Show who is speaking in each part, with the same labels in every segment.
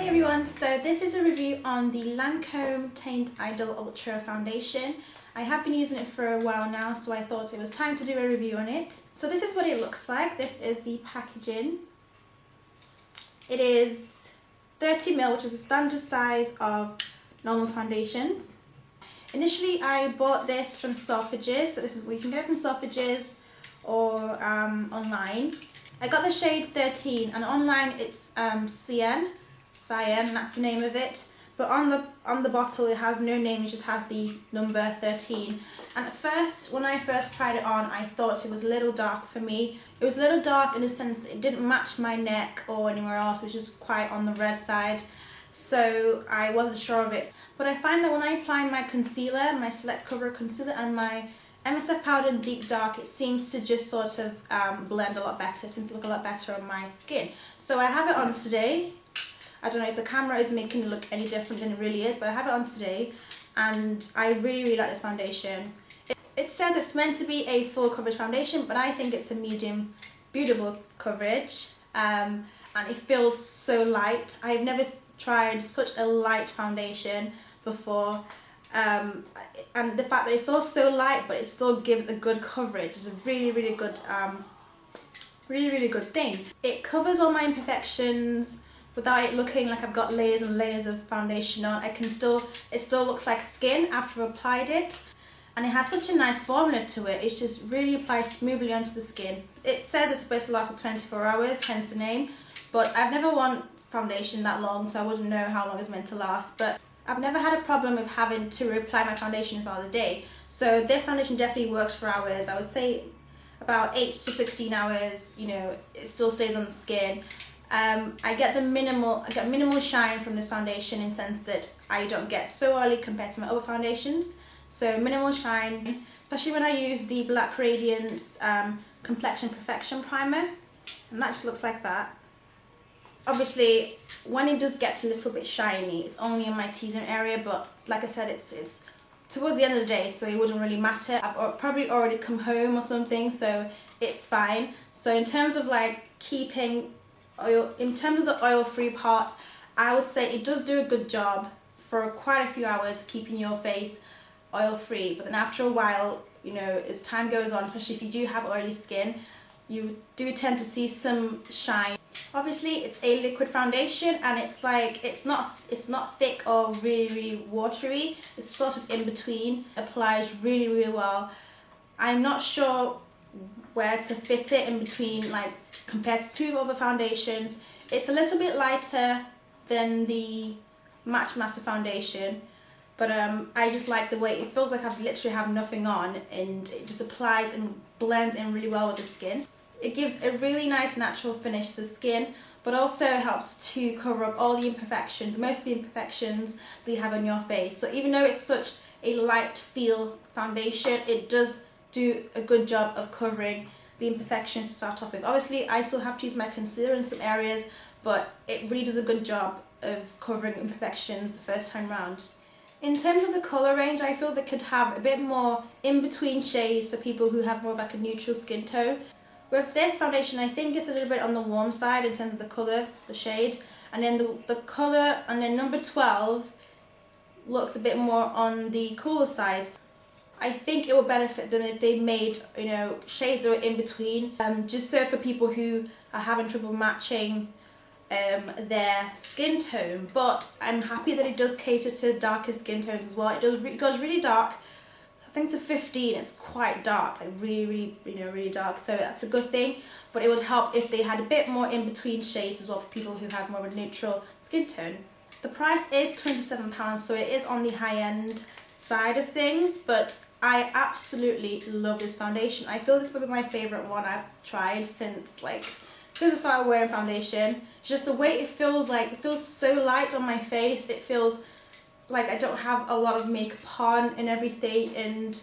Speaker 1: morning everyone, so this is a review on the Lancome Teint Idole Ultra Foundation. I have been using it for a while now, so I thought it was time to do a review on it. So this is what it looks like. This is the packaging. It is 30ml, which is the standard size of normal foundations. Initially I bought this from Selfridges, so this is where you can get it from Selfridges or online. I got the shade 13 and online it's Sienne, that's the name of it. But on the bottle it has no name, it just has the number 13. And at first, when I first tried it on, I thought it was a little dark for me. It was a little dark in the sense that it didn't match my neck or anywhere else, it was just quite on the red side. So I wasn't sure of it. But I find that when I apply my concealer, my Select Cover Concealer and my MSF powder in Deep Dark, it seems to just sort of blend a lot better, it seems to look a lot better on my skin. So I have it on today. I don't know if the camera is making it look any different than it really is, but I have it on today and I really like this foundation. It says it's meant to be a full coverage foundation, but I think it's a medium buildable coverage, and it feels so light. I've never tried such a light foundation before, and the fact that it feels so light but it still gives a good coverage is a really good really good thing. It covers all my imperfections without it looking like I've got layers and layers of foundation on. It still looks like skin after I've applied it, and it has such a nice formula to it. It's just really applied smoothly onto the skin. It says it's supposed to last for 24 hours, hence the name, but I've never worn foundation that long, so I wouldn't know how long it's meant to last. But I've never had a problem with having to reapply my foundation throughout the day. So this foundation definitely works for hours. I would say about 8 to 16 hours, you know, it still stays on the skin. I get minimal shine from this foundation in the sense that I don't get so oily compared to my other foundations. So minimal shine, especially when I use the Black Radiance Complexion Perfection Primer, and that just looks like that. Obviously, when it does get a little bit shiny, it's only in my T-zone area, but like I said, it's towards the end of the day, so it wouldn't really matter. I've probably already come home or something, so it's fine. So in terms of like keeping oil, in terms of the oil-free part, I would say it does do a good job for quite a few hours keeping your face oil-free. But then after a while, you know, as time goes on, especially if you do have oily skin, you do tend to see some shine. Obviously it's a liquid foundation and it's like it's not thick or really watery. It's sort of in between. Applies really well. I'm not sure where to fit it in between, like compared to two other foundations. It's a little bit lighter than the Match Master foundation, but I just like the way it feels like I've literally have nothing on, and it just applies and blends in really well with the skin. It gives a really nice natural finish to the skin, but also helps to cover up all the imperfections, most of the imperfections that you have on your face. So even though it's such a light feel foundation, it does do a good job of covering the imperfections to start off with. Obviously I still have to use my concealer in some areas, but it really does a good job of covering imperfections the first time round. In terms of the colour range, I feel they could have a bit more in-between shades for people who have more of like a neutral skin tone. With this foundation, I think it's a little bit on the warm side in terms of the colour, the shade, and then the colour, and then number 12 looks a bit more on the cooler side. I think it would benefit them if they made, you know, shades that are in between, just so for people who are having trouble matching their skin tone. But I'm happy that it does cater to darker skin tones as well. It goes really dark. I think to 15 it's quite dark, like really dark, so that's a good thing. But it would help if they had a bit more in between shades as well for people who have more of a neutral skin tone. The price is £27, so it is on the high end side of things, but I absolutely love this foundation. I feel this will be my favourite one I've tried since I started wearing foundation. Just the way it feels, like it feels so light on my face. It feels like I don't have a lot of makeup on and everything, and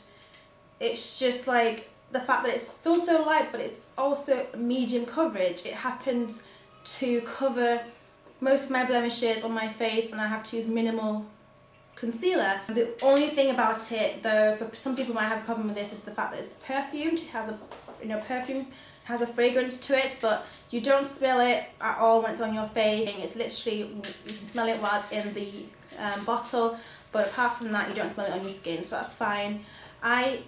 Speaker 1: it's just like the fact that it feels so light, but it's also medium coverage. It happens to cover most of my blemishes on my face, and I have to use minimal concealer. The only thing about it, though, for some people might have a problem with this, is the fact that it's perfumed. It has a perfume has a fragrance to it, but you don't smell it at all when it's on your face. It's literally, you can smell it while it's in the bottle, but apart from that you don't smell it on your skin, so that's fine. I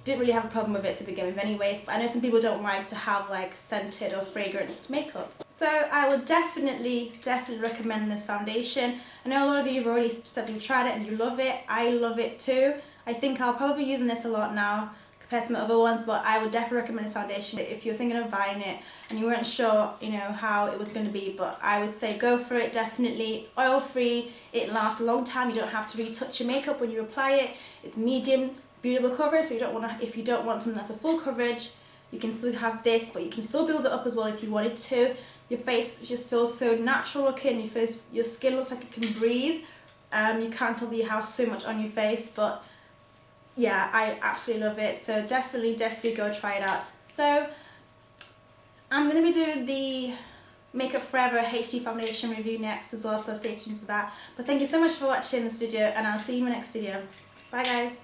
Speaker 1: didn't really have a problem with it to begin with anyways, but I know some people don't like to have like scented or fragranced makeup. So I would definitely recommend this foundation. I know a lot of you have already said you've tried it and you love it. I love it too. I think I'll probably be using this a lot now compared to my other ones, but I would definitely recommend this foundation if you're thinking of buying it and you weren't sure, you know, how it was going to be. But I would say go for it, definitely. It's oil free, it lasts a long time, you don't have to retouch your makeup when you apply it. It's medium buildable coverage, so you don't want to, if you don't want something that's a full coverage, you can still have this, but you can still build it up as well if you wanted to. Your face just feels so natural looking, your skin looks like it can breathe. You can't tell that you have so much on your face, but yeah, I absolutely love it. So definitely go try it out. So I'm going to be doing the Makeup Forever HD foundation review next as well, so stay tuned for that. But thank you so much for watching this video, and I'll see you in my next video. Bye guys.